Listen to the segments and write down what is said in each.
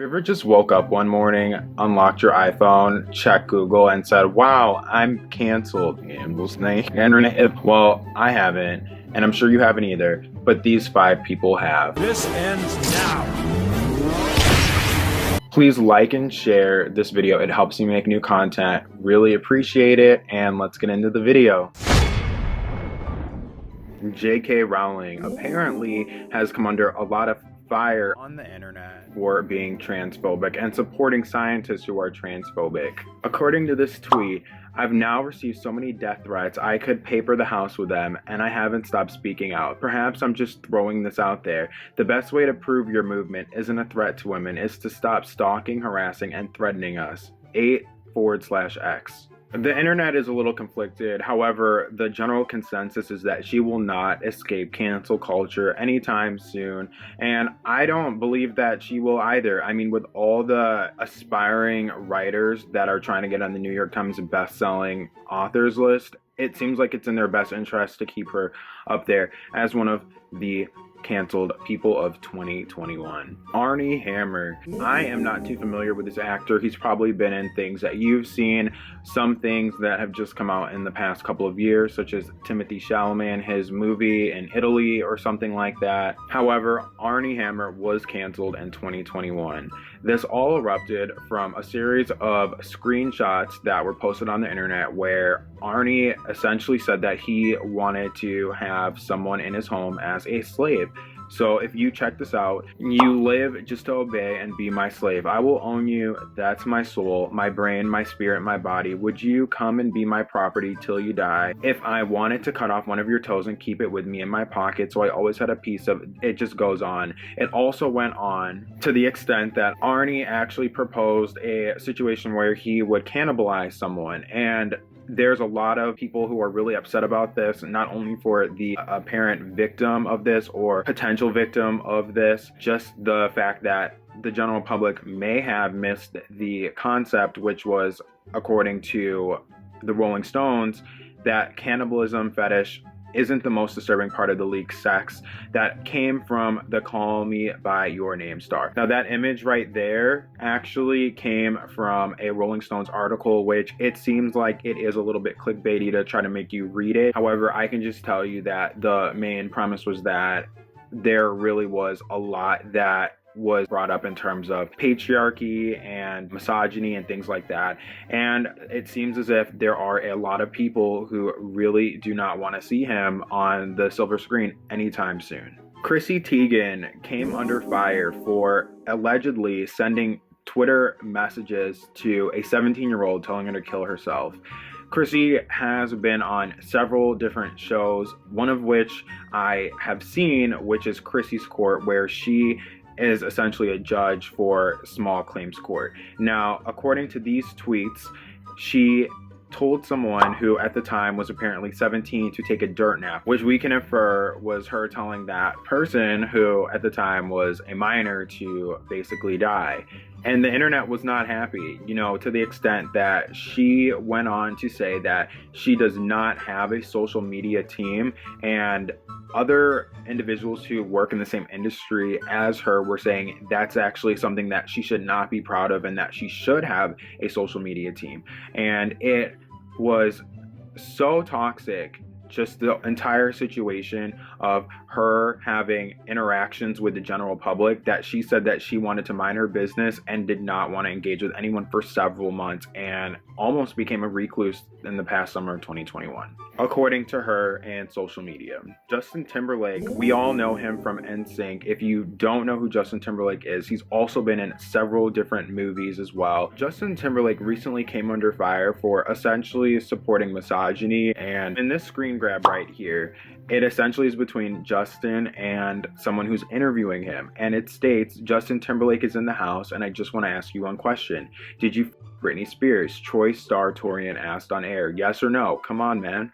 You ever just woke up one morning, unlocked your iPhone, checked Google, and said, wow, I'm canceled? Well, I haven't, and I'm sure you haven't either, but these 5 people have. This ends now. Please like and share this video. It helps me make new content. Really appreciate it, and let's get into the video. J.K. Rowling apparently has come under a lot of fire on the internet for being transphobic and supporting scientists who are transphobic. According to this tweet, I've now received so many death threats I could paper the house with them, and I haven't stopped speaking out. Perhaps I'm just throwing this out there. The best way to prove your movement isn't a threat to women is to stop stalking, harassing, and threatening us. 8/X. The internet is a little conflicted. However, the general consensus is that she will not escape cancel culture anytime soon. And I don't believe that she will either. I mean, with all the aspiring writers that are trying to get on the New York Times best-selling authors list, it seems like it's in their best interest to keep her up there as one of the canceled people of 2021. Arnie Hammer. I am not too familiar with this actor. He's probably been in things that you've seen, some things that have just come out in the past couple of years, such as Timothée Chalamet, his movie in Italy or something like that. However, Arnie Hammer was canceled in 2021. This all erupted from a series of screenshots that were posted on the internet where Arnie essentially said that he wanted to have someone in his home as a slave. So if you check this out, you live just to obey and be my slave. I will own you. That's my soul, my brain, my spirit, my body. Would you come and be my property till you die? If I wanted to cut off one of your toes and keep it with me in my pocket, so I always had a piece of it, just goes on. It also went on to the extent that Arnie actually proposed a situation where he would cannibalize someone, and there's a lot of people who are really upset about this, not only for the apparent victim of this or potential victim of this, just the fact that the general public may have missed the concept, which was, according to the Rolling Stones, that cannibalism fetish isn't the most disturbing part of the leaked sex that came from the Call Me By Your Name star. Now that image right there actually came from a Rolling Stones article, which it seems like it is a little bit clickbaity to try to make you read it. However, I can just tell you that the main premise was that there really was a lot that was brought up in terms of patriarchy and misogyny and things like that. And it seems as if there are a lot of people who really do not want to see him on the silver screen anytime soon. Chrissy Teigen came under fire for allegedly sending Twitter messages to a 17-year-old telling her to kill herself. Chrissy has been on several different shows, one of which I have seen, which is Chrissy's Court, where she is essentially a judge for small claims court. Now, according to these tweets, she told someone who at the time was apparently 17 to take a dirt nap, which we can infer was her telling that person who at the time was a minor to basically die. And the internet was not happy, to the extent that she went on to say that she does not have a social media team, and other individuals who work in the same industry as her were saying that's actually something that she should not be proud of and that she should have a social media team. And it was so toxic, just the entire situation of her having interactions with the general public, that she said that she wanted to mind her business and did not want to engage with anyone for several months and almost became a recluse in the past summer of 2021, according to her and social media. Justin Timberlake, we all know him from NSYNC. If you don't know who Justin Timberlake is, he's also been in several different movies as well. Justin Timberlake recently came under fire for essentially supporting misogyny, and in this screen grab right here, it essentially is between Justin and someone who's interviewing him, and it states, Justin Timberlake is in the house and I just want to ask you one question. Did you Britney Spears? Troy Star Torian asked on air. Yes or no? Come on, man.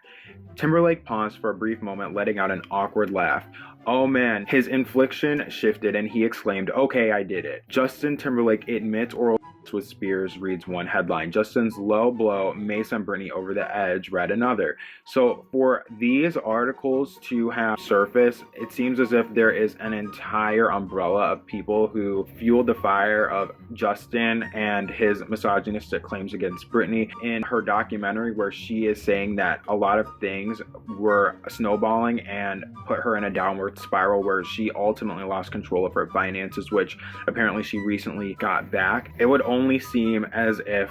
Timberlake paused for a brief moment, letting out an awkward laugh. Oh man, his inflection shifted and he exclaimed, okay, I did it. Justin Timberlake admits oral with Spears reads one headline. Justin's low blow may send Britney over the edge, read another. So for these articles to have surfaced, it seems as if there is an entire umbrella of people who fueled the fire of Justin and his misogynistic claims against Britney in her documentary, where she is saying that a lot of things were snowballing and put her in a downward spiral where she ultimately lost control of her finances, which apparently she recently got back. It would only seem as if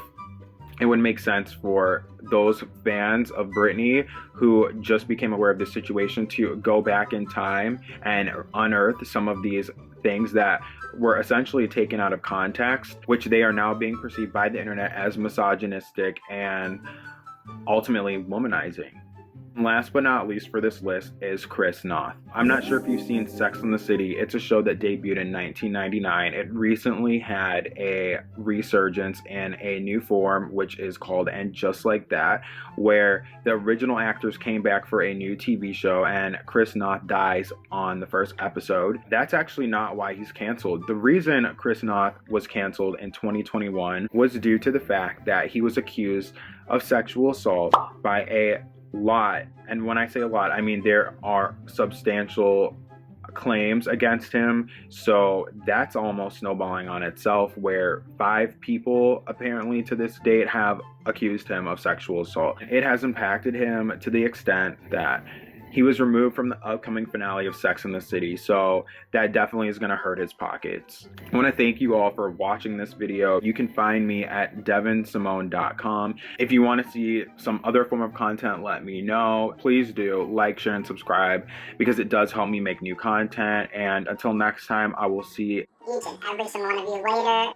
it would make sense for those fans of Britney who just became aware of the situation to go back in time and unearth some of these things that were essentially taken out of context, which they are now being perceived by the internet as misogynistic and ultimately womanizing. Last but not least for this list is Chris Noth. I'm not sure if you've seen Sex and the City. It's a show that debuted in 1999. It recently had a resurgence in a new form, which is called And Just Like That, where the original actors came back for a new TV show and Chris Noth dies on the first episode. That's actually not why he's canceled. The reason Chris Noth was canceled in 2021 was due to the fact that he was accused of sexual assault by a lot, and when I say a lot, I mean there are substantial claims against him. So that's almost snowballing on itself, where 5 people apparently to this date have accused him of sexual assault. It has impacted him to the extent that he was removed from the upcoming finale of Sex and the City, so that definitely is going to hurt his pockets. I want to thank you all for watching this video. You can find me at devinsymone.com. If you want to see some other form of content, let me know. Please do like, share, and subscribe because it does help me make new content. And until next time, I will see each and every single one of you later.